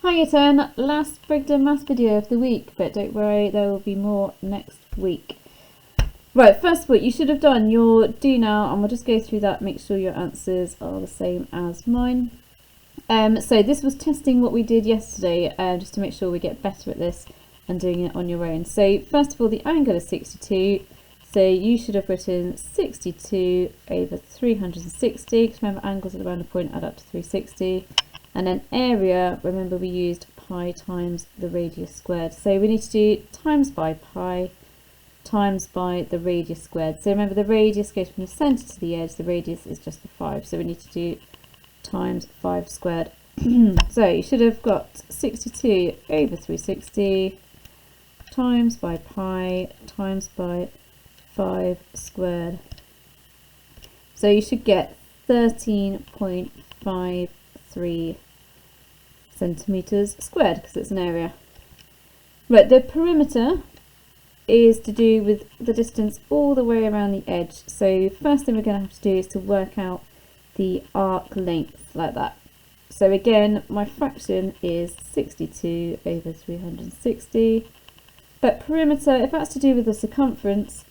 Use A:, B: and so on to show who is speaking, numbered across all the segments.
A: Hi Year 10, last breakdown maths video of the week, but don't worry, there will be more next week. Right, first of all, you should have done your do now, and we'll just go through that, make sure your answers are the same as mine. So this was testing what we did yesterday, just to make sure we get better at this and doing it on your own. So first of all, the angle is 62, so you should have written 62 over 360, because remember angles at around a point add up to 360. And then area, remember we used pi times the radius squared. So we need to do times by pi times by the radius squared. So remember the radius goes from the centre to the edge, the radius is just the 5. So we need to do times 5 squared. So you should have got 62 over 360 times by pi times by 5 squared. So you should get 13.53 centimeters squared, because it's an area. Right, the perimeter is to do with the distance all the way around the edge. So first thing we're going to have to do is to work out the arc length, like that. So again, my fraction is 62 over 360, but perimeter, if that's to do with the circumference,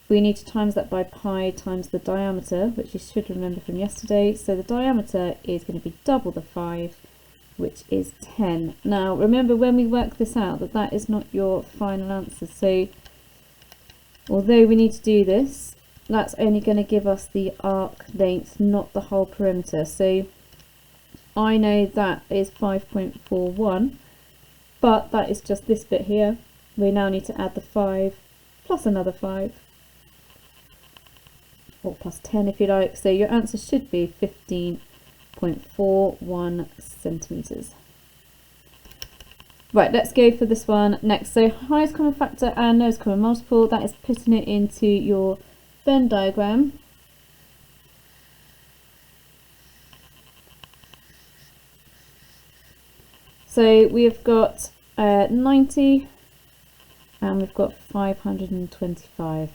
A: we need to times that by pi times the diameter, which you should remember from yesterday. So the diameter is going to be double the 5, which is 10. Now remember when we work this out that is not your final answer. So although we need to do this, that's only going to give us the arc length, not the whole perimeter. So I know that is 5.41, but that is just this bit here. We now need to add the 5 plus another 5. Or plus 10 if you like, so your answer should be 15.41 centimeters. Right, let's go for this one next. So highest common factor and lowest common multiple, that is putting it into your Venn diagram. So we've got 90 and we've got 525.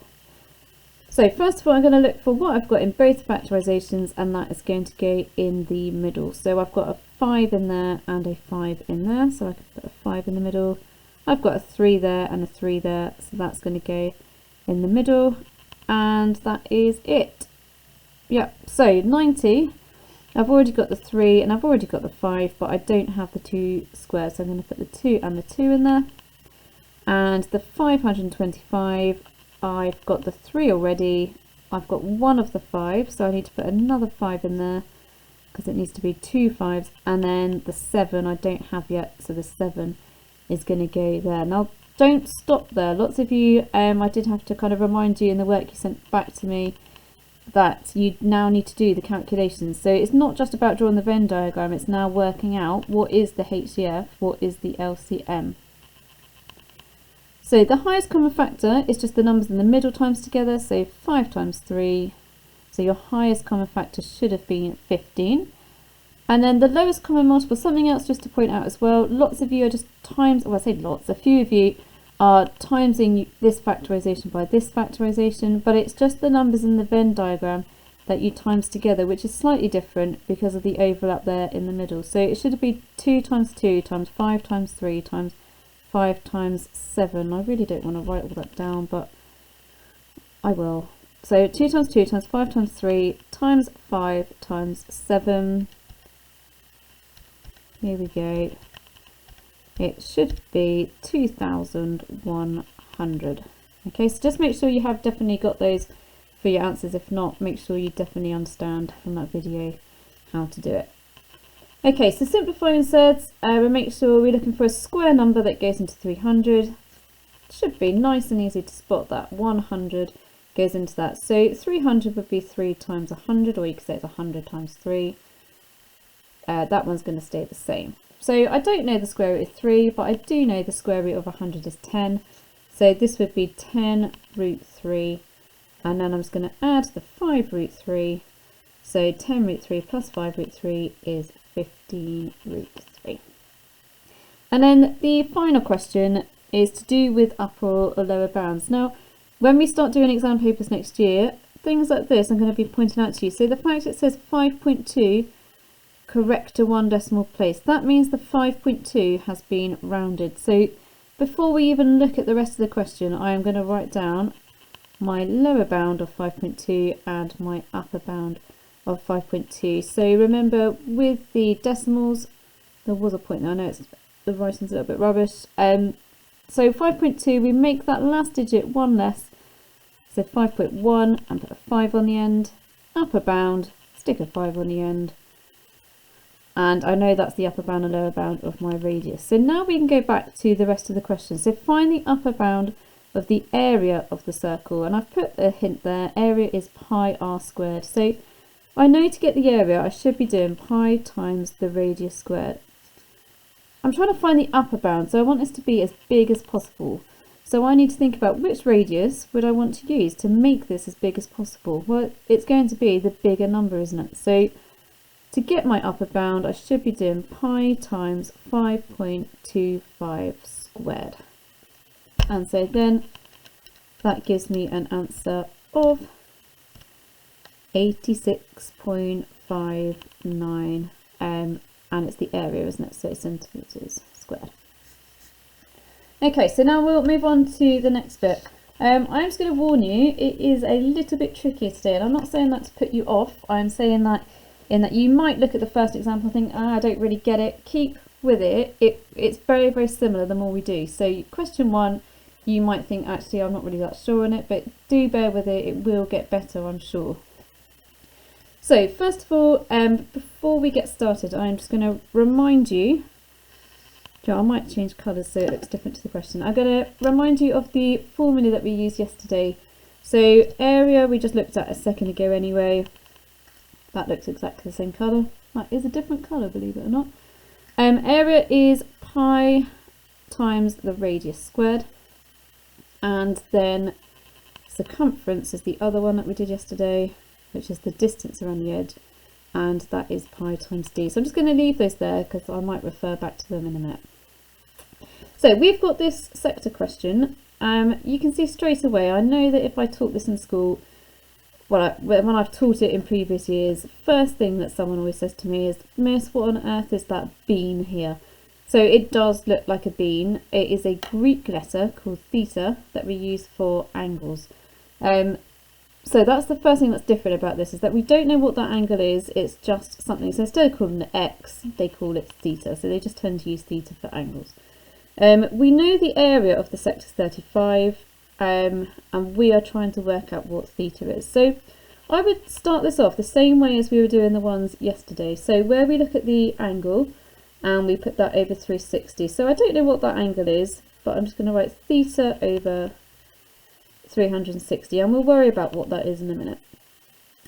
A: So first of all, I'm going to look for what I've got in both factorizations, and that is going to go in the middle. So I've got a 5 in there and a 5 in there, so I can put a 5 in the middle. I've got a 3 there and a 3 there, so that's going to go in the middle, and that is it. Yep, so 90, I've already got the 3 and I've already got the 5, but I don't have the 2 squares, so I'm going to put the 2 and the 2 in there. And the 525, I've got the 3 already, I've got one of the 5, so I need to put another 5 in there because it needs to be 2 5s, and then the 7 I don't have yet, so the 7 is going to go there. Now don't stop there, lots of you, I did have to kind of remind you in the work you sent back to me that you now need to do the calculations. So it's not just about drawing the Venn diagram, it's now working out what is the HCF, what is the LCM. So the highest common factor is just the numbers in the middle times together, so 5 times 3. So your highest common factor should have been 15. And then the lowest common multiple, something else just to point out as well, lots of you are just well I say lots, a few of you are timesing this factorisation by this factorisation, but it's just the numbers in the Venn diagram that you times together, which is slightly different because of the overlap there in the middle. So it should be 2 times 2 times 5 times 3 times 5 times 7. I really don't want to write all that down, but I will. So 2 times 2 times 5 times 3 times 5 times 7. Here we go. It should be 2,100. Okay, so just make sure you have definitely got those for your answers. If not, make sure you definitely understand from that video how to do it. Okay, so simplifying thirds, we make sure we're looking for a square number that goes into 300. Should be nice and easy to spot that. 100 goes into that. So 300 would be 3 times 100, or you could say it's 100 times 3. That one's going to stay the same. So I don't know the square root of 3, but I do know the square root of 100 is 10. So this would be 10 root 3. And then I'm just going to add the 5 root 3. So 10 root 3 plus 5 root 3 is 15 root 3. And then the final question is to do with upper or lower bounds. Now, when we start doing exam papers next year, things like this I'm going to be pointing out to you. So the fact it says 5.2 correct to 1 decimal place. That means the 5.2 has been rounded. So before we even look at the rest of the question, I am going to write down my lower bound of 5.2 and my upper bound of 5.2. So remember, with the decimals, there was a point there. I know the writing's a little bit rubbish. So 5.2, we make that last digit 1 less. So 5.1 and put a 5 on the end. Upper bound, stick a 5 on the end. And I know that's the upper bound and lower bound of my radius. So now we can go back to the rest of the question. So find the upper bound of the area of the circle. And I've put a hint there. Area is pi r squared. So I know to get the area, I should be doing pi times the radius squared. I'm trying to find the upper bound, so I want this to be as big as possible. So I need to think about which radius would I want to use to make this as big as possible. Well, it's going to be the bigger number, isn't it? So to get my upper bound, I should be doing pi times 5.25 squared. And so then that gives me an answer of 86.59 and it's the area, isn't it? So centimetres squared. Okay, so now we'll move on to the next bit. I'm just going to warn you, it is a little bit trickier today, and I'm not saying that to put you off. I'm saying that in that you might look at the first example and think, I don't really get it. Keep with it. It's very, very similar the more we do. So question 1, you might think, actually, I'm not really that sure on it, but do bear with it. It will get better, I'm sure. So first of all, before we get started, I'm just going to remind you, I might change colours so it looks different to the question. I'm going to remind you of the formula that we used yesterday. So area we just looked at a second ago anyway. That looks exactly the same colour. That is a different colour, believe it or not. Area is pi times the radius squared. And then circumference is the other one that we did yesterday, which is the distance around the edge, and that is pi times d. So I'm just going to leave those there because I might refer back to them in a minute. So we've got this sector question. You can see straight away, I know that if I taught this in school, well, when I've taught it in previous years, first thing that someone always says to me is, Miss, what on earth is that bean here? So it does look like a bean. It is a Greek letter called theta that we use for angles. So that's the first thing that's different about this, is that we don't know what that angle is. It's just something. So instead of calling it x, they call it theta. So they just tend to use theta for angles. We know the area of the sector is 35, and we are trying to work out what theta is. So I would start this off the same way as we were doing the ones yesterday. So where we look at the angle and we put that over 360. So I don't know what that angle is, but I'm just going to write theta over 360, and we'll worry about what that is in a minute.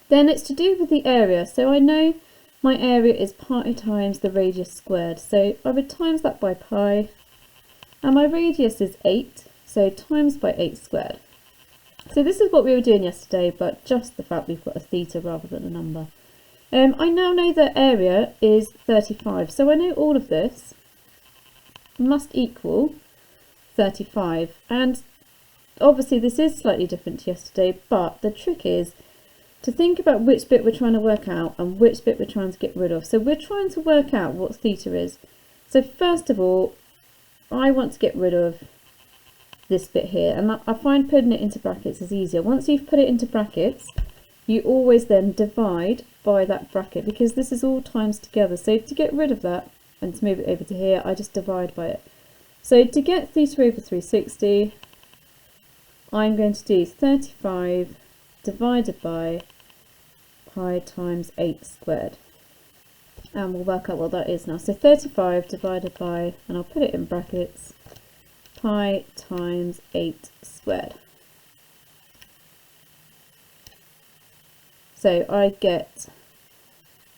A: Then it's to do with the area. So I know my area is pi times the radius squared. So I would times that by pi, and my radius is 8, so times by 8 squared. So this is what we were doing yesterday, but just the fact we've got a theta rather than a number. I now know that area is 35, so I know all of this must equal 35, and obviously this is slightly different to yesterday, but the trick is to think about which bit we're trying to work out and which bit we're trying to get rid of. So we're trying to work out what theta is. So first of all, I want to get rid of this bit here, and I find putting it into brackets is easier. Once you've put it into brackets, you always then divide by that bracket, because this is all times together. So to get rid of that and to move it over to here, I just divide by it. So to get theta over 360, I'm going to do 35 divided by pi times 8 squared. And we'll work out what that is now. So 35 divided by, and I'll put it in brackets, pi times 8 squared. So I get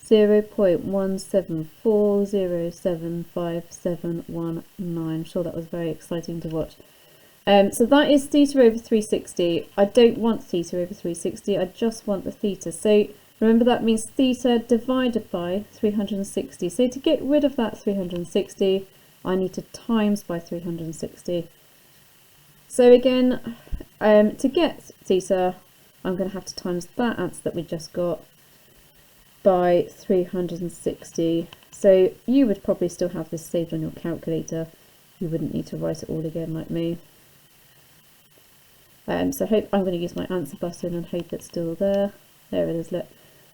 A: 0.174075719. I'm sure that was very exciting to watch. So that is theta over 360. I don't want theta over 360, I just want the theta. So remember, that means theta divided by 360. So to get rid of that 360, I need to times by 360. So again, to get theta, I'm going to have to times that answer that we just got. by 360. So you would probably still have this saved on your calculator. You wouldn't need to write it all again like me. So I'm going to use my answer button and hope it's still there. There it is, look.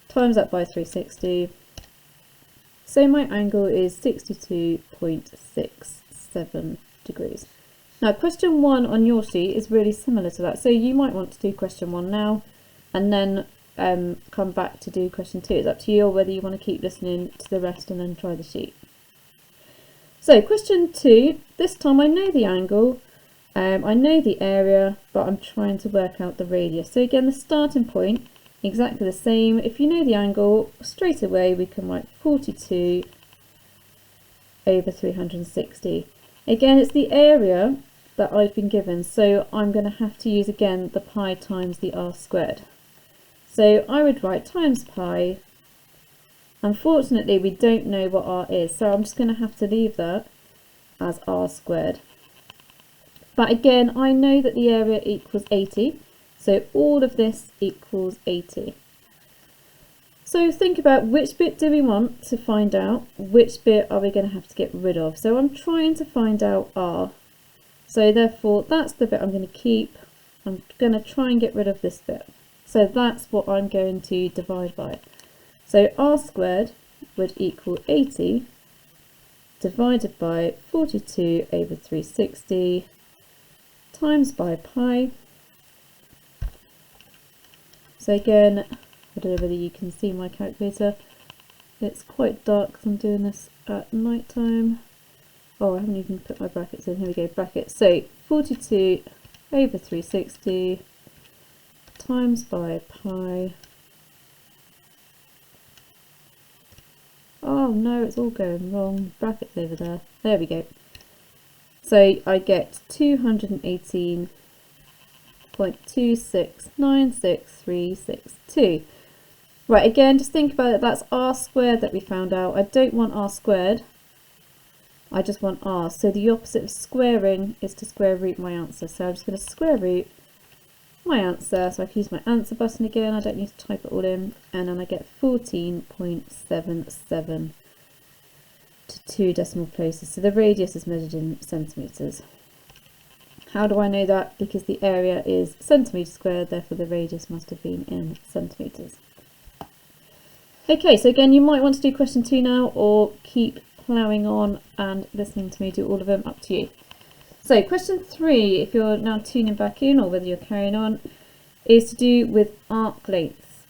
A: Times that by 360. So my angle is 62.67 degrees. Now question 1 on your sheet is really similar to that. So you might want to do question 1 now and then come back to do question 2. It's up to you, or whether you want to keep listening to the rest and then try the sheet. So question 2, this time I know the angle, I know the area, but I'm trying to work out the radius. So again, the starting point, exactly the same. If you know the angle, straight away we can write 42 over 360. Again, it's the area that I've been given, so I'm going to have to use again the pi times the r squared. So I would write times pi. Unfortunately, we don't know what r is, so I'm just going to have to leave that as r squared. But again, I know that the area equals 80, so all of this equals 80. So think about which bit do we want to find out, which bit are we going to have to get rid of. So I'm trying to find out r. So therefore, that's the bit I'm going to keep. I'm going to try and get rid of this bit. So that's what I'm going to divide by. So r squared would equal 80 divided by 42 over 360 times by pi. So again, I don't know whether you can see my calculator. It's quite dark because I'm doing this at night time. Oh, I haven't even put my brackets in. Here we go, brackets. So 42 over 360 times by pi. Oh no, it's all going wrong. Brackets over there. There we go. So I get 218.2696362. Right, again, just think about it. That's r squared that we found out. I don't want r squared. I just want r. So the opposite of squaring is to square root my answer. So I'm just going to square root my answer. So I can use my answer button again. I don't need to type it all in. And then I get 14.77 to 2 decimal places. So the radius is measured in centimetres. How do I know that? Because the area is centimetres squared, therefore the radius must have been in centimetres. Okay, so again, you might want to do question 2 now, or keep ploughing on and listening to me do all of them, up to you. So question 3, if you're now tuning back in or whether you're carrying on, is to do with arc lengths.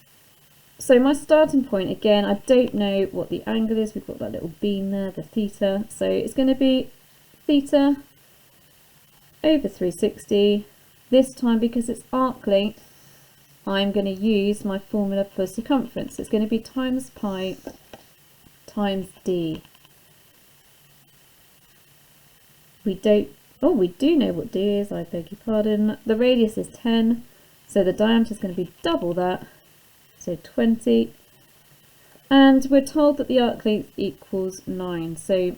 A: So my starting point, again, I don't know what the angle is. We've got that little beam there, the theta. So it's going to be theta over 360. This time, because it's arc length, I'm going to use my formula for circumference. It's going to be times pi times d. We do know what d is, I beg your pardon. The radius is 10, so the diameter is going to be double that, so 20. And we're told that the arc length equals 9, so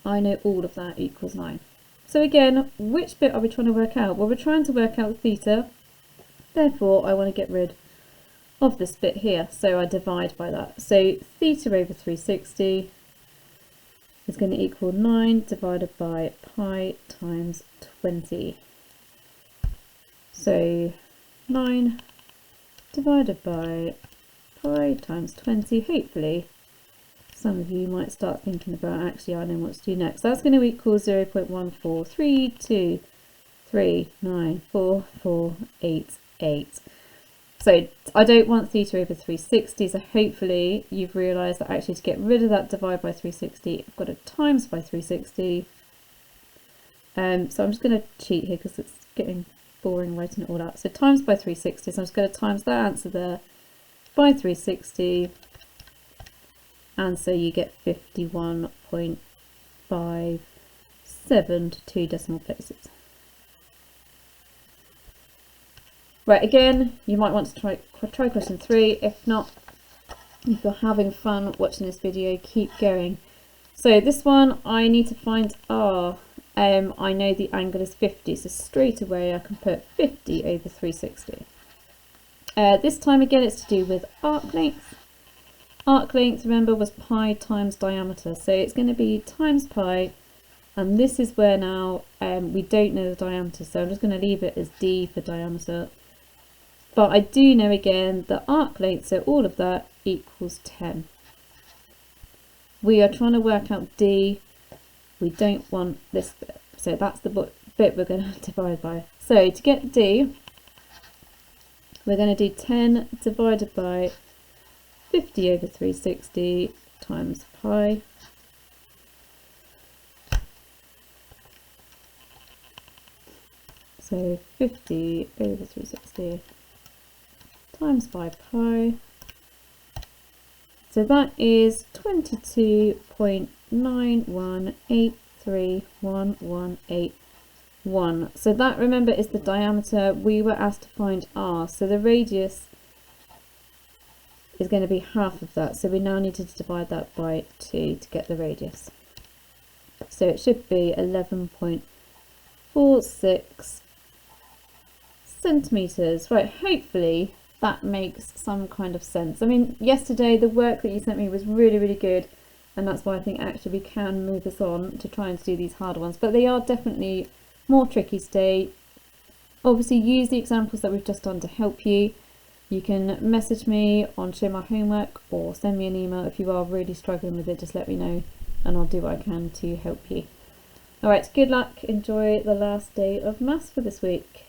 A: I know all of that equals 9. So again, which bit are we trying to work out? Well, we're trying to work out theta, therefore I want to get rid of this bit here, so I divide by that. So theta over 360 is going to equal 9 divided by pi times 20. So 9 divided by pi times 20. Hopefully some of you might start thinking about, actually I know what to do next. That's going to equal 0.14323944488. So I don't want theta over 360, so hopefully you've realised that actually to get rid of that divide by 360, I've got to times by 360. So I'm just going to cheat here because it's getting boring writing it all out. So times by 360, so I'm just going to times that answer there by 360, and so you get 51.57 to 2 decimal places. Right, again, you might want to try question 3. If not, if you're having fun watching this video, keep going. So this one, I need to find r. I know the angle is 50, so straight away I can put 50 over 360. This time again, it's to do with arc length. Arc length, remember, was pi times diameter, so it's going to be times pi, and this is where now we don't know the diameter, so I'm just going to leave it as d for diameter. But I do know again that arc length, so all of that equals 10. We are trying to work out d, we don't want this bit, so that's the bit we're going to divide by. So to get d, we're going to do 10 divided by 50 over 360 times pi. So 50 over 360 times 5 pi. So that is 22.91831181. So that, remember, is the diameter. We were asked to find r, so the radius is going to be half of that, so we now need to divide that by 2 to get the radius. So it should be 11.46 centimetres. Right, hopefully that makes some kind of sense. I mean, yesterday the work that you sent me was really, really good, and that's why I think actually we can move this on to try and do these harder ones, but they are definitely more tricky today. Obviously use the examples that we've just done to help you. You can message me on Show My Homework or send me an email if you are really struggling with it. Just let me know and I'll do what I can to help you. Alright, good luck. Enjoy the last day of maths for this week.